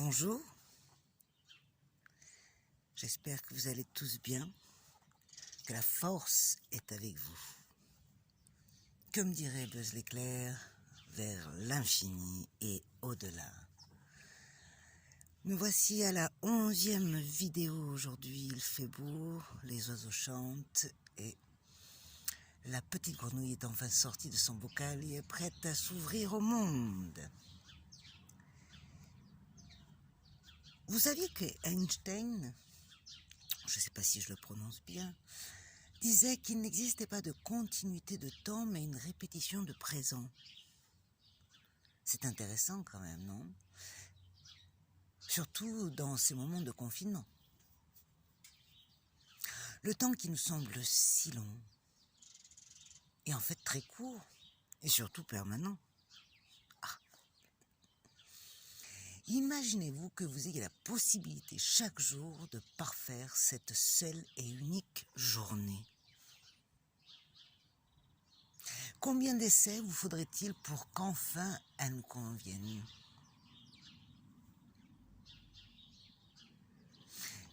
Bonjour, j'espère que vous allez tous bien, que la force est avec vous. Comme dirait Buzz l'éclair, vers l'infini et au-delà. Nous voici à la 11e vidéo aujourd'hui. Il fait beau, les oiseaux chantent et la petite grenouille est enfin sortie de son bocal et est prête à s'ouvrir au monde. Vous saviez que Einstein, je ne sais pas si je le prononce bien, disait qu'il n'existait pas de continuité de temps, mais une répétition de présent. C'est intéressant quand même, non? Surtout dans ces moments de confinement. Le temps qui nous semble si long est en fait très court et surtout permanent. Imaginez-vous que vous ayez la possibilité chaque jour de parfaire cette seule et unique journée. Combien d'essais vous faudrait-il pour qu'enfin elle nous convienne?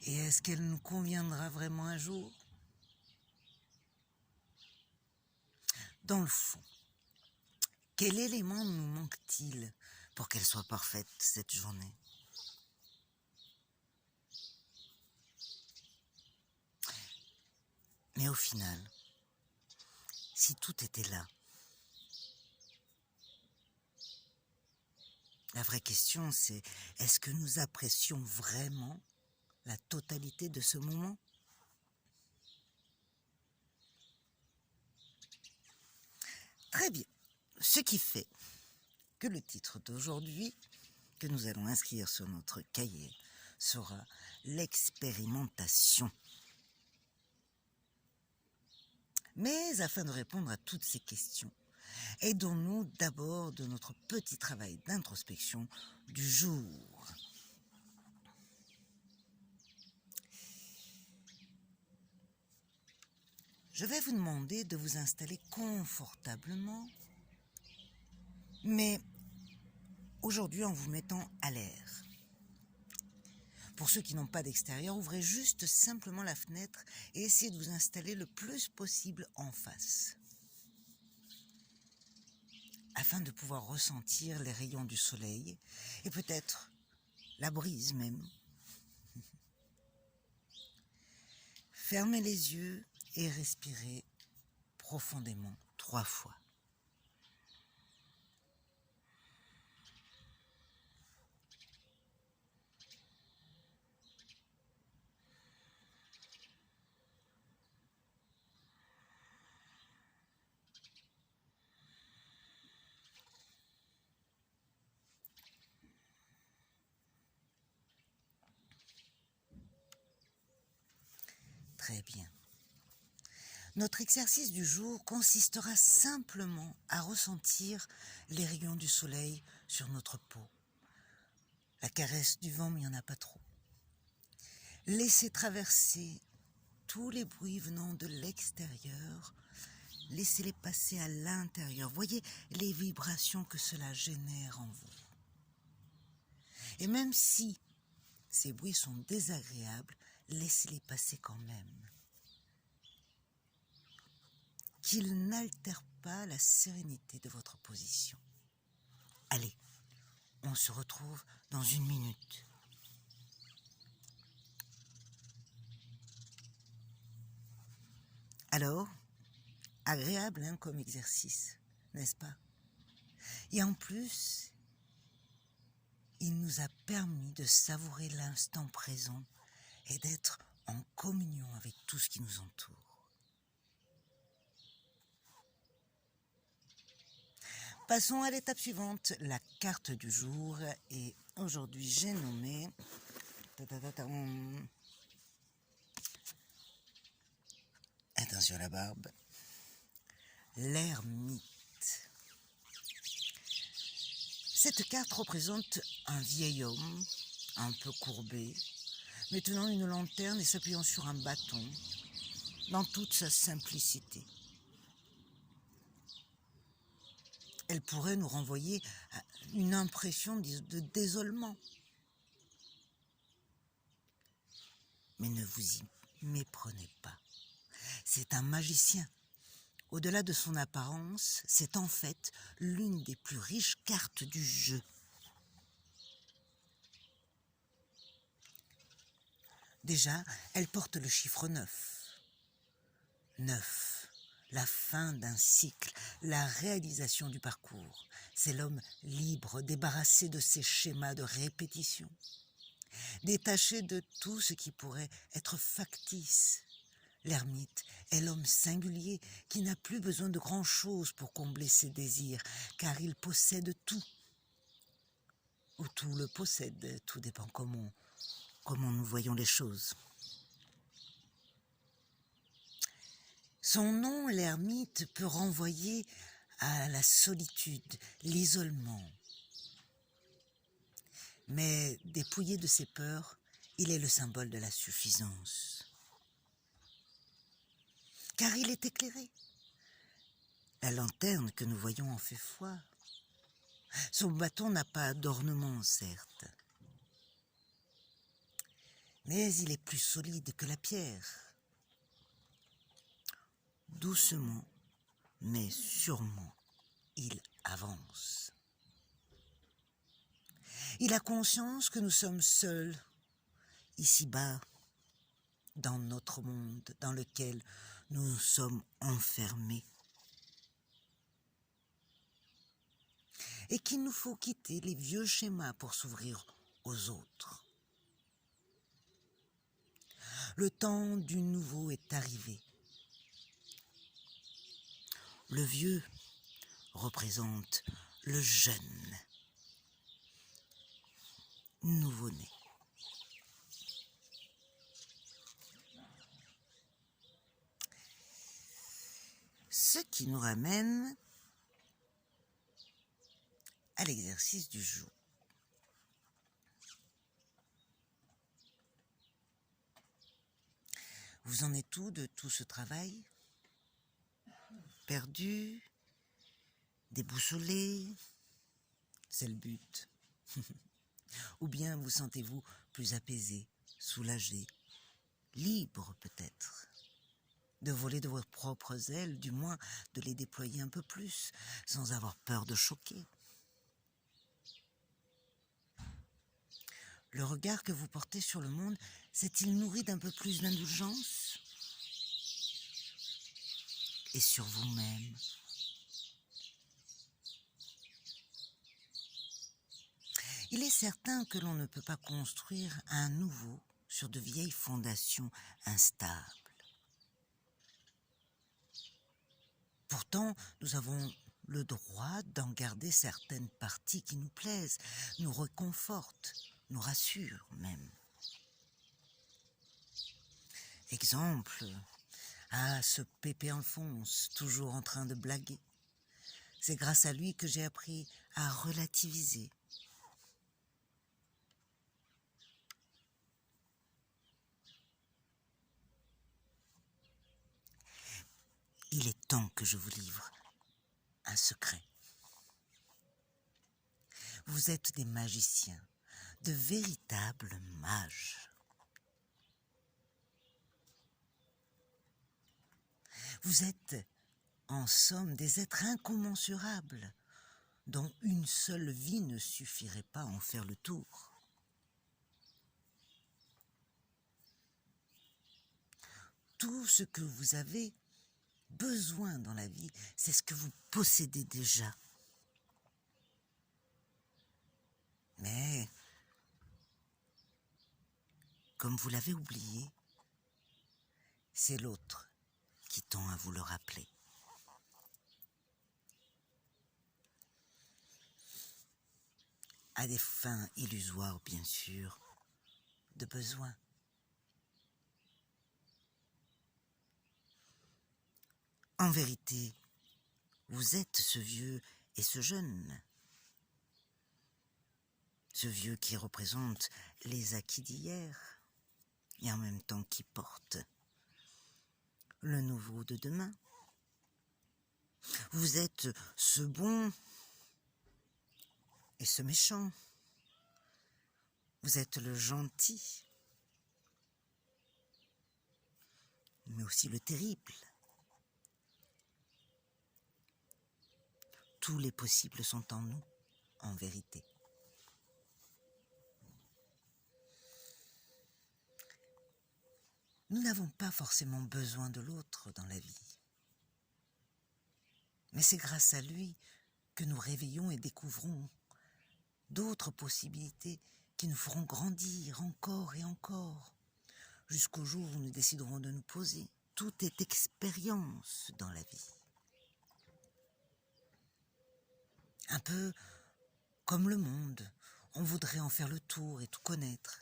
Et est-ce qu'elle nous conviendra vraiment un jour? Dans le fond, quel élément nous manque-t-il pour qu'elle soit parfaite cette journée? Mais au final, si tout était là, la vraie question c'est, est-ce que nous apprécions vraiment la totalité de ce moment? Très bien, ce qui fait que le titre d'aujourd'hui, que nous allons inscrire sur notre cahier, sera l'expérimentation. Mais afin de répondre à toutes ces questions, aidons-nous d'abord de notre petit travail d'introspection du jour. Je vais vous demander de vous installer confortablement, mais aujourd'hui en vous mettant à l'air. Pour ceux qui n'ont pas d'extérieur, ouvrez juste simplement la fenêtre et essayez de vous installer le plus possible en face, afin de pouvoir ressentir les rayons du soleil et peut-être la brise même. Fermez les yeux et respirez profondément 3 fois. Très bien. Notre exercice du jour consistera simplement à ressentir les rayons du soleil sur notre peau. La caresse du vent, mais il n'y en a pas trop. Laissez traverser tous les bruits venant de l'extérieur. Laissez-les passer à l'intérieur. Voyez les vibrations que cela génère en vous. Et même si ces bruits sont désagréables, laissez-les passer quand même. Qu'ils n'altèrent pas la sérénité de votre position. Allez, on se retrouve dans 1 minute. Alors, agréable comme exercice, n'est-ce pas? Et en plus, il nous a permis de savourer l'instant présent et d'être en communion avec tout ce qui nous entoure. Passons à l'étape suivante, la carte du jour. Et aujourd'hui, j'ai nommé... Attention à la barbe. L'ermite. Cette carte représente un vieil homme, un peu courbé, mais tenant une lanterne et s'appuyant sur un bâton, dans toute sa simplicité. Elle pourrait nous renvoyer à une impression de désolement. Mais ne vous y méprenez pas. C'est un magicien. Au-delà de son apparence, c'est en fait l'une des plus riches cartes du jeu. Déjà, elle porte le chiffre 9. 9, la fin d'un cycle, la réalisation du parcours. C'est l'homme libre, débarrassé de ses schémas de répétition, détaché de tout ce qui pourrait être factice. L'ermite est l'homme singulier qui n'a plus besoin de grand-chose pour combler ses désirs, car il possède tout. Ou tout le possède, tout dépend comment nous voyons les choses. Son nom, l'ermite, peut renvoyer à la solitude, l'isolement. Mais dépouillé de ses peurs, il est le symbole de la suffisance. Car il est éclairé. La lanterne que nous voyons en fait foi. Son bâton n'a pas d'ornement, certes. Mais il est plus solide que la pierre. Doucement, mais sûrement, il avance. Il a conscience que nous sommes seuls, ici-bas, dans notre monde dans lequel nous sommes enfermés. Et qu'il nous faut quitter les vieux schémas pour s'ouvrir aux autres. Le temps du nouveau est arrivé. Le vieux représente le jeune, nouveau-né. Ce qui nous ramène à l'exercice du jour. Vous en êtes où de tout ce travail? Perdu? Déboussolé? C'est le but. Ou bien vous sentez-vous plus apaisé, soulagé, libre peut-être, de voler de vos propres ailes, du moins de les déployer un peu plus, sans avoir peur de choquer. Le regard que vous portez sur le monde s'est-il nourri d'un peu plus d'indulgence? Et sur vous-même? Il est certain que l'on ne peut pas construire un nouveau sur de vieilles fondations instables. Pourtant, nous avons le droit d'en garder certaines parties qui nous plaisent, nous réconfortent, nous rassurent même. Exemple, ce Pépé Alphonse, toujours en train de blaguer. C'est grâce à lui que j'ai appris à relativiser. Il est temps que je vous livre un secret. Vous êtes des magiciens, de véritables mages. Vous êtes, en somme, des êtres incommensurables, dont une seule vie ne suffirait pas à en faire le tour. Tout ce que vous avez besoin dans la vie, c'est ce que vous possédez déjà. Mais, comme vous l'avez oublié, c'est l'autre qui tend à vous le rappeler. À des fins illusoires, bien sûr, de besoin. En vérité, vous êtes ce vieux et ce jeune. Ce vieux qui représente les acquis d'hier et en même temps qui porte le nouveau de demain. Vous êtes ce bon et ce méchant. Vous êtes le gentil mais aussi le terrible. Tous les possibles sont en nous, en vérité. Nous n'avons pas forcément besoin de l'autre dans la vie. Mais c'est grâce à lui que nous réveillons et découvrons d'autres possibilités qui nous feront grandir encore et encore, jusqu'au jour où nous déciderons de nous poser. Tout est expérience dans la vie. Un peu comme le monde, on voudrait en faire le tour et tout connaître.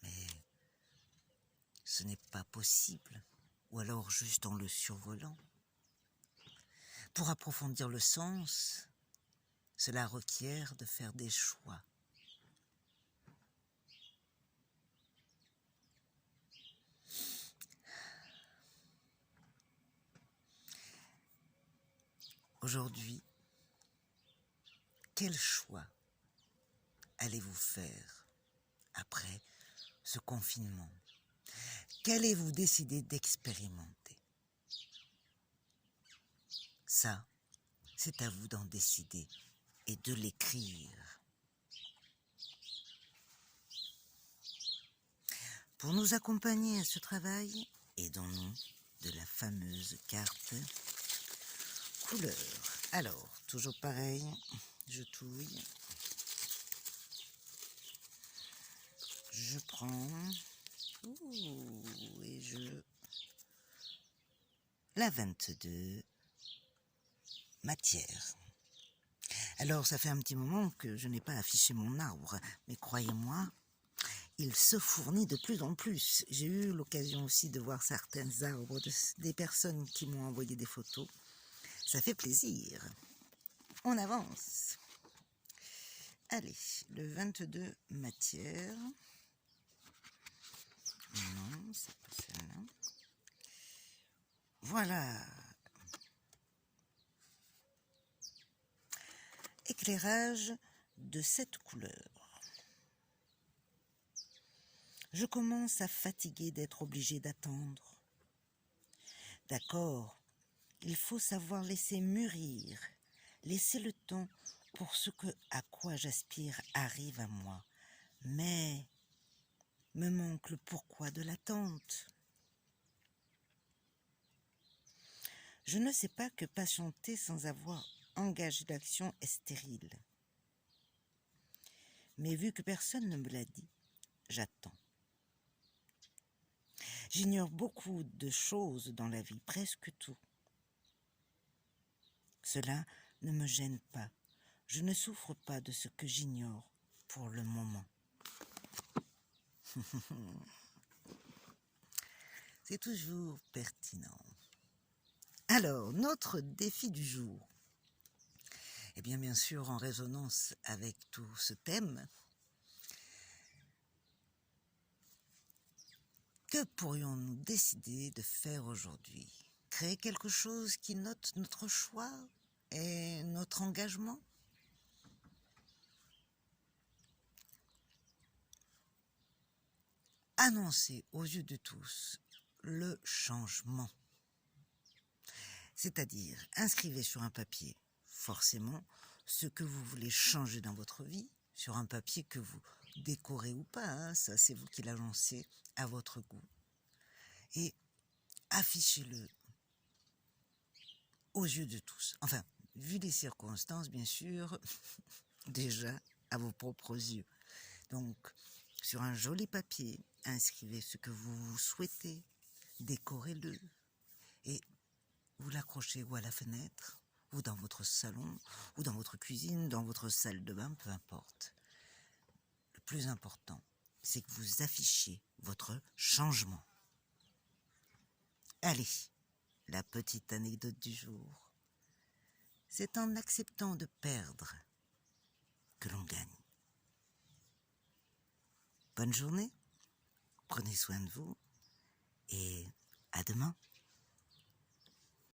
Mais ce n'est pas possible, ou alors juste en le survolant. Pour approfondir le sens, cela requiert de faire des choix. Aujourd'hui, quel choix allez-vous faire après ce confinement? Qu'allez-vous décider d'expérimenter? Ça, c'est à vous d'en décider et de l'écrire. Pour nous accompagner à ce travail, aidons-nous de la fameuse carte couleur. Alors, toujours pareil, je touille. Je prends, et la 22, matière. Alors, ça fait un petit moment que je n'ai pas affiché mon arbre, mais croyez-moi, il se fournit de plus en plus. J'ai eu l'occasion aussi de voir certains arbres, des personnes qui m'ont envoyé des photos. Ça fait plaisir. On avance. Allez, le 22, matière. Non, c'est pas celle-là. Voilà. Éclairage de cette couleur. Je commence à fatiguer d'être obligé d'attendre. D'accord, il faut savoir laisser mûrir, laisser le temps pour ce à quoi j'aspire arrive à moi. Mais me manque le pourquoi de l'attente. Je ne sais pas que patienter sans avoir engagé d'action est stérile. Mais vu que personne ne me l'a dit, j'attends. J'ignore beaucoup de choses dans la vie, presque tout. Cela ne me gêne pas. Je ne souffre pas de ce que j'ignore pour le moment. C'est toujours pertinent. Alors, notre défi du jour. Eh bien sûr, en résonance avec tout ce thème, que pourrions-nous décider de faire aujourd'hui? Créer quelque chose qui note notre choix et notre engagement? Annoncer aux yeux de tous le changement. C'est-à-dire, inscrivez sur un papier, forcément, ce que vous voulez changer dans votre vie, sur un papier que vous décorez ou pas, hein, ça c'est vous qui l'annoncez à votre goût. Et affichez-le aux yeux de tous. Enfin, vu les circonstances, bien sûr, déjà à vos propres yeux. Donc, sur un joli papier, inscrivez ce que vous souhaitez, décorez-le et vous l'accrochez ou à la fenêtre, ou dans votre salon, ou dans votre cuisine, dans votre salle de bain, peu importe. Le plus important, c'est que vous affichiez votre changement. Allez, la petite anecdote du jour. C'est en acceptant de perdre que l'on gagne. Bonne journée, prenez soin de vous et à demain.